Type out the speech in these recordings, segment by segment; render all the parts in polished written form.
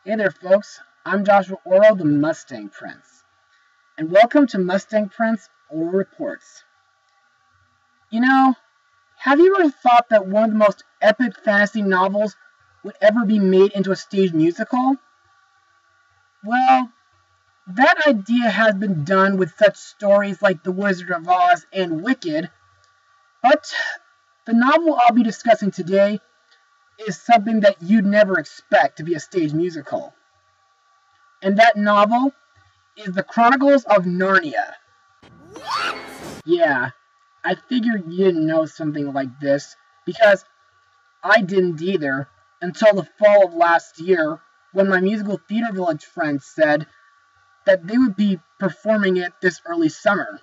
Hey there, folks. I'm Joshua Orro, the Mustang Prince, and welcome to Mustang Prince Orro Reports. You know, have you ever thought that one of the most epic fantasy novels would ever be made into a stage musical? Well, that idea has been done with such stories like The Wizard of Oz and Wicked, but the novel I'll be discussing today is something that you'd never expect to be a stage musical. And that novel is the Chronicles of Narnia. What? Yeah, I figured you didn't know something like this, because I didn't either until the fall of last year when my musical theater village friends said that they would be performing it this early summer.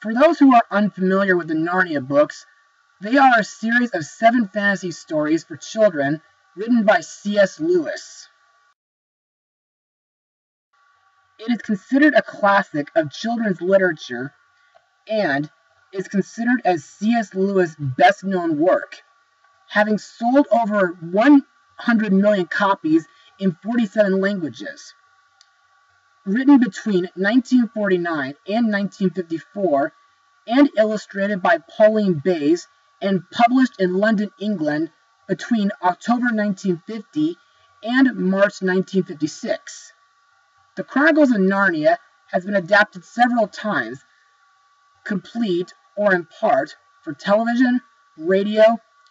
For those who are unfamiliar with the Narnia books, they are a series of 7 fantasy stories for children written by C.S. Lewis. It is considered a classic of children's literature and is considered as C.S. Lewis' best-known work, having sold over 100 million copies in 47 languages. Written between 1949 and 1954 and illustrated by Pauline Bayes and published in London, England between October 1950 and March 1956. The Chronicles of Narnia has been adapted several times, complete or in part, for television, radio,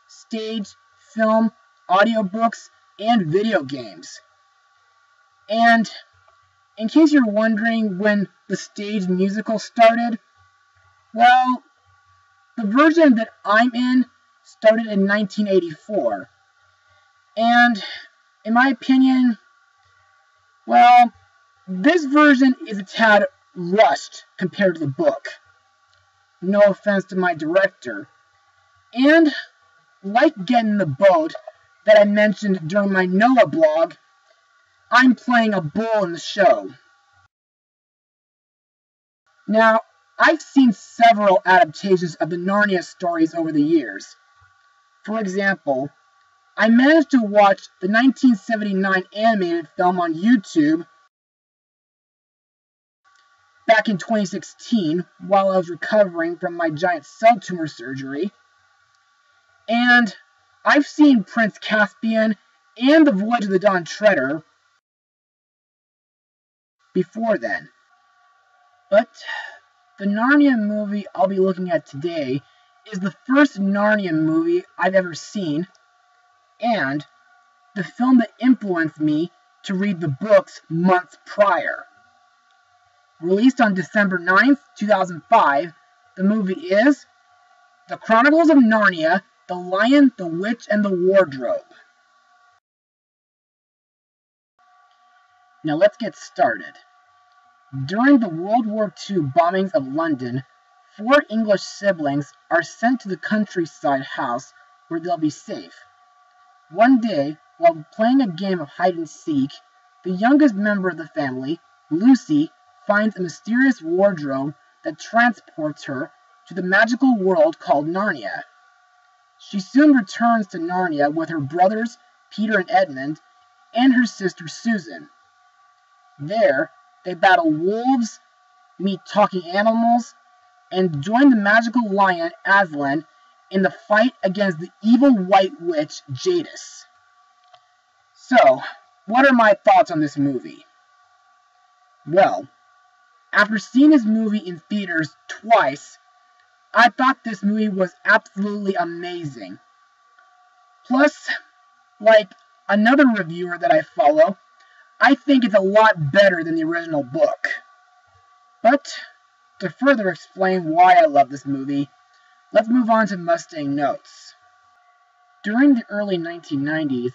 stage, film, audiobooks, and video games. And in case you're wondering when the stage musical started, well, the version that I'm in started in 1984. And in my opinion, well, this version is a tad rushed compared to the book. No offense to my director. And like Get in the Boat that I mentioned during my Noah blog, I'm playing a bull in the show. Now, I've seen several adaptations of the Narnia stories over the years. For example, I managed to watch the 1979 animated film on YouTube back in 2016 while I was recovering from my giant cell tumor surgery. And I've seen Prince Caspian and The Voyage of the Dawn Treader before then. But the Narnia movie I'll be looking at today is the first Narnia movie I've ever seen, and the film that influenced me to read the books months prior. Released on December 9th, 2005, the movie is The Chronicles of Narnia, The Lion, the Witch, and the Wardrobe. Now let's get started. During the World War II bombings of London, 4 English siblings are sent to the countryside house where they'll be safe. One day, while playing a game of hide-and-seek, the youngest member of the family, Lucy, finds a mysterious wardrobe that transports her to the magical world called Narnia. She soon returns to Narnia with her brothers, Peter and Edmund, and her sister Susan. There, they battle wolves, meet talking animals, and join the magical lion Aslan in the fight against the evil white witch Jadis. So, what are my thoughts on this movie? Well, after seeing this movie in theaters twice, I thought this movie was absolutely amazing. Plus, like another reviewer that I follow, I think it's a lot better than the original book. But, to further explain why I love this movie, let's move on to Mustang notes. During the early 1990s,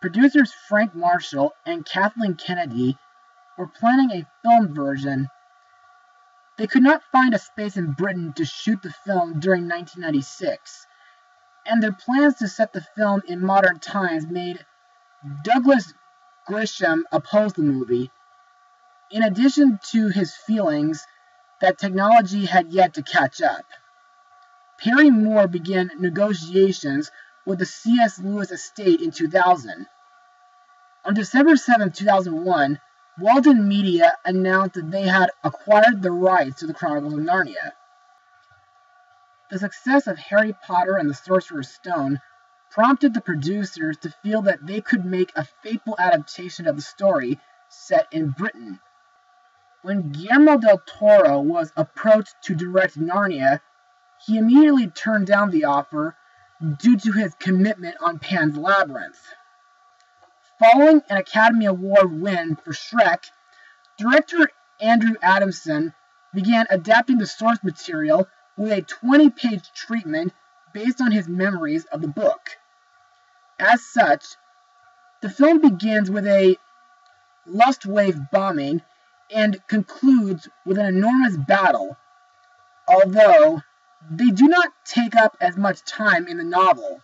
producers Frank Marshall and Kathleen Kennedy were planning a film version. They could not find a space in Britain to shoot the film during 1996, and their plans to set the film in modern times made Douglas Grisham oppose the movie, in addition to his feelings that technology had yet to catch up. Perry Moore began negotiations with the C.S. Lewis estate in 2000. On December 7, 2001, Walden Media announced that they had acquired the rights to the Chronicles of Narnia. The success of Harry Potter and the Sorcerer's Stone prompted the producers to feel that they could make a faithful adaptation of the story set in Britain. When Guillermo del Toro was approached to direct Narnia, he immediately turned down the offer due to his commitment on Pan's Labyrinth. Following an Academy Award win for Shrek, director Andrew Adamson began adapting the source material with a 20-page treatment based on his memories of the book. As such, the film begins with a Lust Wave bombing and concludes with an enormous battle, although they do not take up as much time in the novel.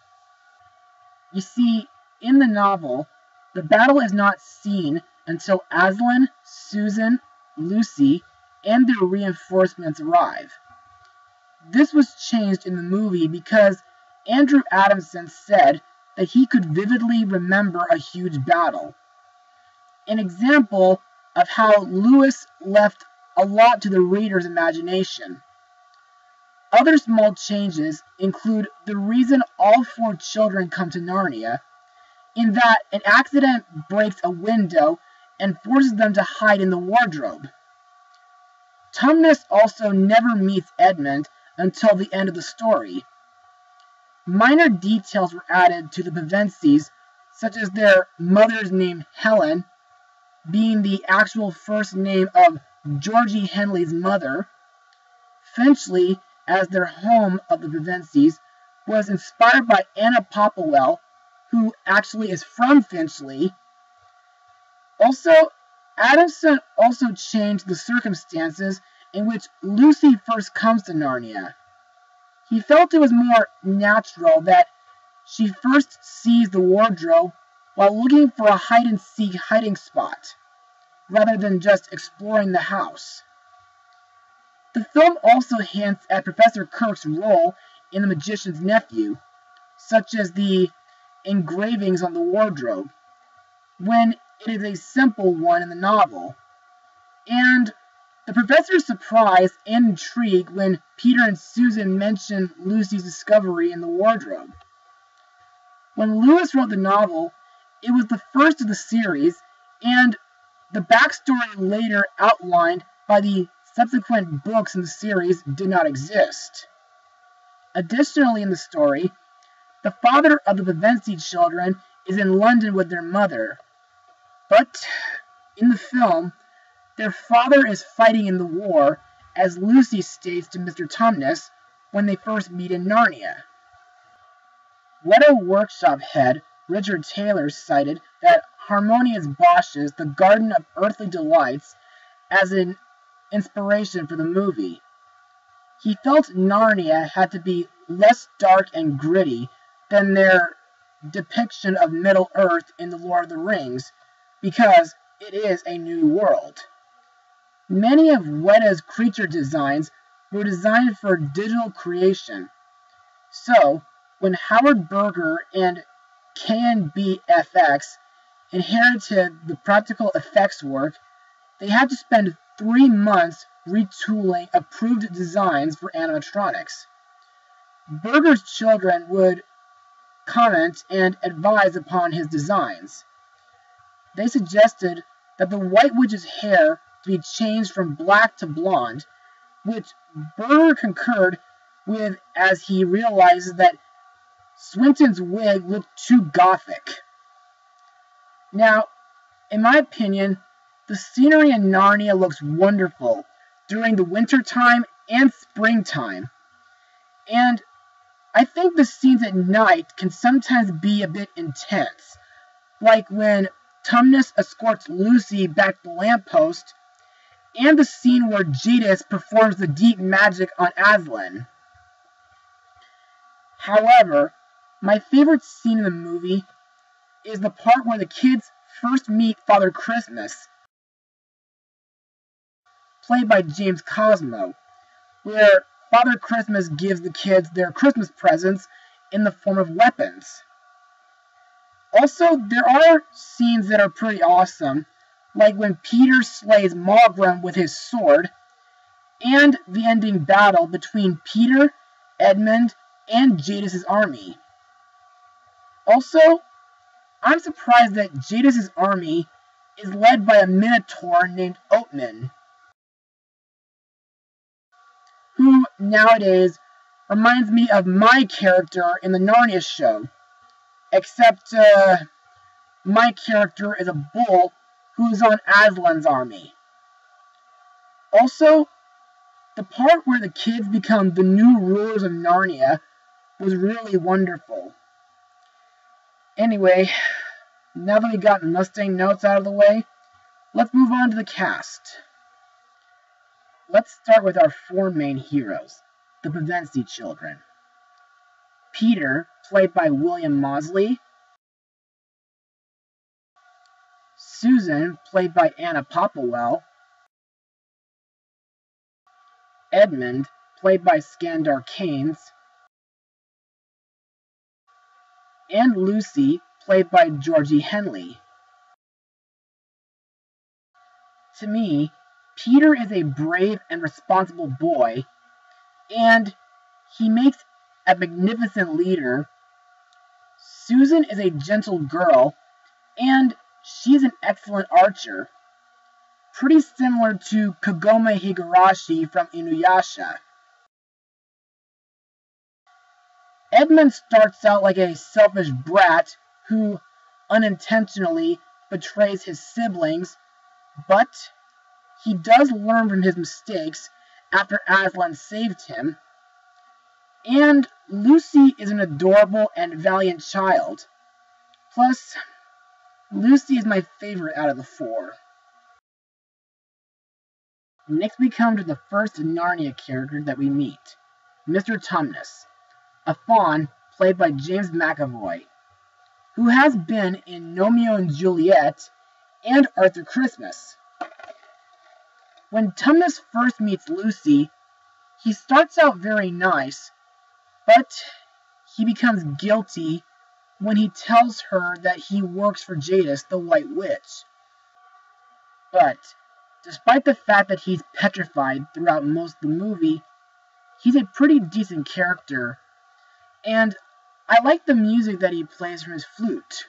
You see, in the novel, the battle is not seen until Aslan, Susan, Lucy, and their reinforcements arrive. This was changed in the movie because Andrew Adamson said that he could vividly remember a huge battle. An example of how Lewis left a lot to the reader's imagination. Other small changes include the reason all 4 children come to Narnia, in that an accident breaks a window and forces them to hide in the wardrobe. Tumnus also never meets Edmund until the end of the story. Minor details were added to the Pevensies, such as their mother's name Helen, being the actual first name of Georgie Henley's mother. Finchley, as their home of the Pevensies, was inspired by Anna Popplewell, who actually is from Finchley. Also, Adamson also changed the circumstances in which Lucy first comes to Narnia. He felt it was more natural that she first sees the wardrobe while looking for a hide-and-seek hiding spot, rather than just exploring the house. The film also hints at Professor Kirk's role in The Magician's Nephew, such as the engravings on the wardrobe, when it is a simple one in the novel, and the professor's surprise and intrigue when Peter and Susan mention Lucy's discovery in the wardrobe. When Lewis wrote the novel, it was the first of the series, and the backstory later outlined by the subsequent books in the series did not exist. Additionally, in the story, the father of the Pevensie children is in London with their mother, but in the film, their father is fighting in the war, as Lucy states to Mr. Tumnus when they first meet in Narnia. Weta Workshop head Richard Taylor cited that Harmonious Bosch's The Garden of Earthly Delights as an inspiration for the movie. He felt Narnia had to be less dark and gritty than their depiction of Middle-earth in The Lord of the Rings, because it is a new world. Many of Weta's creature designs were designed for digital creation. So, when Howard Berger and KNB-FX inherited the practical effects work, they had to spend 3 months retooling approved designs for animatronics. Berger's children would comment and advise upon his designs. They suggested that the White Witch's hair to be changed from black to blonde, which Berger concurred with as he realizes that Swinton's wig looked too gothic. Now, in my opinion, the scenery in Narnia looks wonderful during the wintertime and springtime, and I think the scenes at night can sometimes be a bit intense, like when Tumnus escorts Lucy back to the lamppost, and the scene where Jadis performs the deep magic on Aslan. However, my favorite scene in the movie is the part where the kids first meet Father Christmas, played by James Cosmo, where Father Christmas gives the kids their Christmas presents in the form of weapons. Also, there are scenes that are pretty awesome, like when Peter slays Mogrim with his sword, and the ending battle between Peter, Edmund, and Jadis' army. Also, I'm surprised that Jadis' army is led by a minotaur named Oatman, who nowadays reminds me of my character in the Narnia show, except my character is a bull who's on Aslan's army. Also, the part where the kids become the new rulers of Narnia was really wonderful. Anyway, now that we got Mustang notes out of the way, let's move on to the cast. Let's start with our four main heroes, the Pevensie children. Peter, played by William Moseley. Susan, played by Anna Popplewell. Edmund, played by Skandar Keynes. And Lucy, played by Georgie Henley. To me, Peter is a brave and responsible boy, and he makes a magnificent leader. Susan is a gentle girl, and she's an excellent archer, pretty similar to Kagome Higurashi from Inuyasha. Edmund starts out like a selfish brat who unintentionally betrays his siblings, but he does learn from his mistakes after Aslan saved him. And Lucy is an adorable and valiant child. Plus, Lucy is my favorite out of the four. Next we come to the first Narnia character that we meet, Mr. Tumnus, a faun played by James McAvoy, who has been in Romeo and Juliet and Arthur Christmas. When Tumnus first meets Lucy, he starts out very nice, but he becomes guilty when he tells her that he works for Jadis, the White Witch. But despite the fact that he's petrified throughout most of the movie, he's a pretty decent character, and I like the music that he plays from his flute.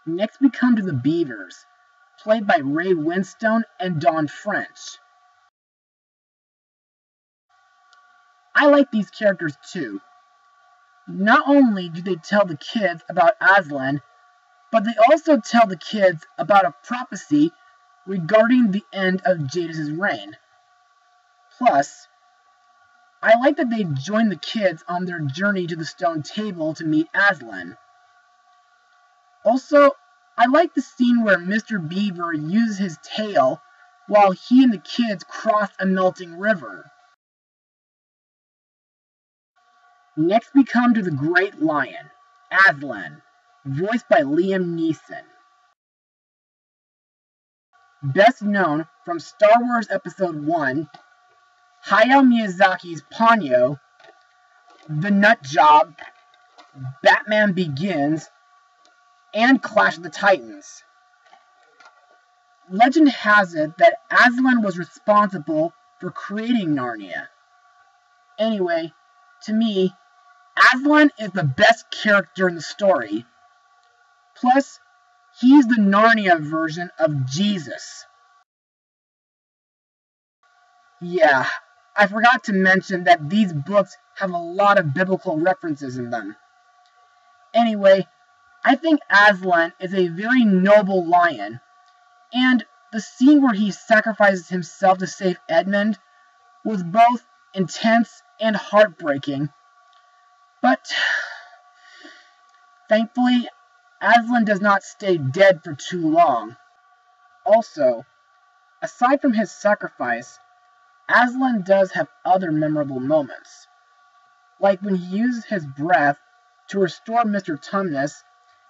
Next we come to the Beavers, played by Ray Winstone and Dawn French. I like these characters too. Not only do they tell the kids about Aslan, but they also tell the kids about a prophecy regarding the end of Jadis' reign. Plus, I like that they join the kids on their journey to the stone table to meet Aslan. Also, I like the scene where Mr. Beaver uses his tail while he and the kids cross a melting river. Next we come to the Great Lion, Aslan, voiced by Liam Neeson. Best known from Star Wars Episode 1, Hayao Miyazaki's Ponyo, The Nut Job, Batman Begins, and Clash of the Titans. Legend has it that Aslan was responsible for creating Narnia. Anyway, to me, Aslan is the best character in the story. Plus, he's the Narnia version of Jesus. Yeah, I forgot to mention that these books have a lot of biblical references in them. Anyway, I think Aslan is a very noble lion, and the scene where he sacrifices himself to save Edmund was both intense and heartbreaking. But thankfully, Aslan does not stay dead for too long. Also, aside from his sacrifice, Aslan does have other memorable moments, like when he uses his breath to restore Mr. Tumnus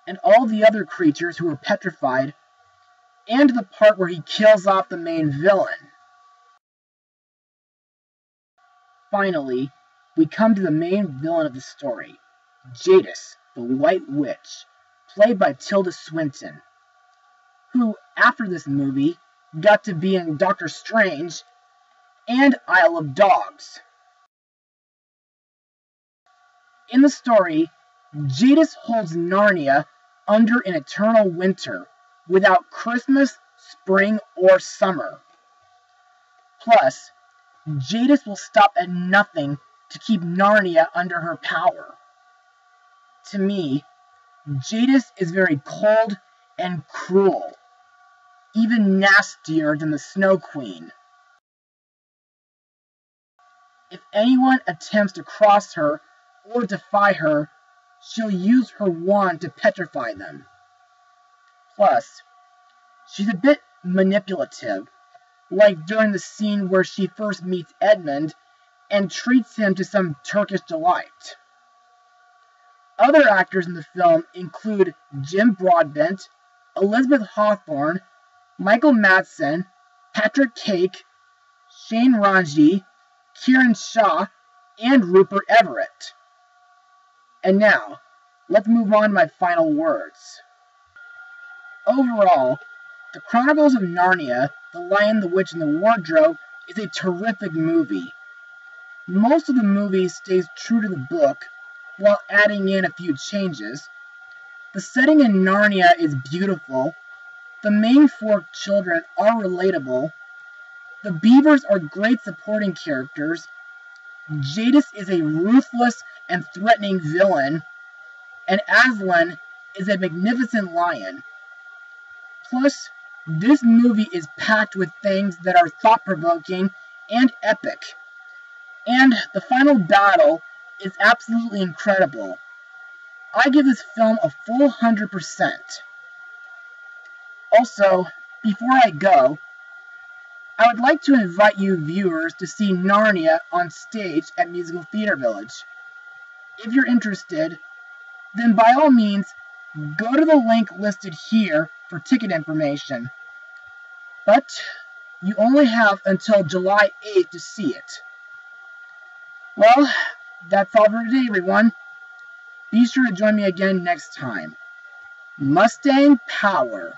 and all the other creatures who were petrified, and the part where he kills off the main villain. Finally, we come to the main villain of the story, Jadis, the White Witch, played by Tilda Swinton, who, after this movie, got to be in Doctor Strange and Isle of Dogs. In the story, Jadis holds Narnia under an eternal winter, without Christmas, spring, or summer. Plus, Jadis will stop at nothing to keep Narnia under her power. To me, Jadis is very cold and cruel, even nastier than the Snow Queen. If anyone attempts to cross her or defy her, she'll use her wand to petrify them. Plus, she's a bit manipulative, like during the scene where she first meets Edmund and treats him to some Turkish delight. Other actors in the film include Jim Broadbent, Elizabeth Hawthorne, Michael Madsen, Patrick Cake, Shane Ranji, Kieran Shaw, and Rupert Everett. And now, let's move on to my final words. Overall, The Chronicles of Narnia, The Lion, the Witch, and the Wardrobe is a terrific movie. Most of the movie stays true to the book, while adding in a few changes. The setting in Narnia is beautiful. The main four children are relatable. The beavers are great supporting characters. Jadis is a ruthless and threatening villain. And Aslan is a magnificent lion. Plus, this movie is packed with things that are thought-provoking and epic. And the final battle is absolutely incredible. I give this film a full 100%. Also, before I go, I would like to invite you viewers to see Narnia on stage at Musical Theater Village. If you're interested, then by all means, go to the link listed here for ticket information. But you only have until July 8th to see it. Well, that's all for today, everyone. Be sure to join me again next time. Mustang Power!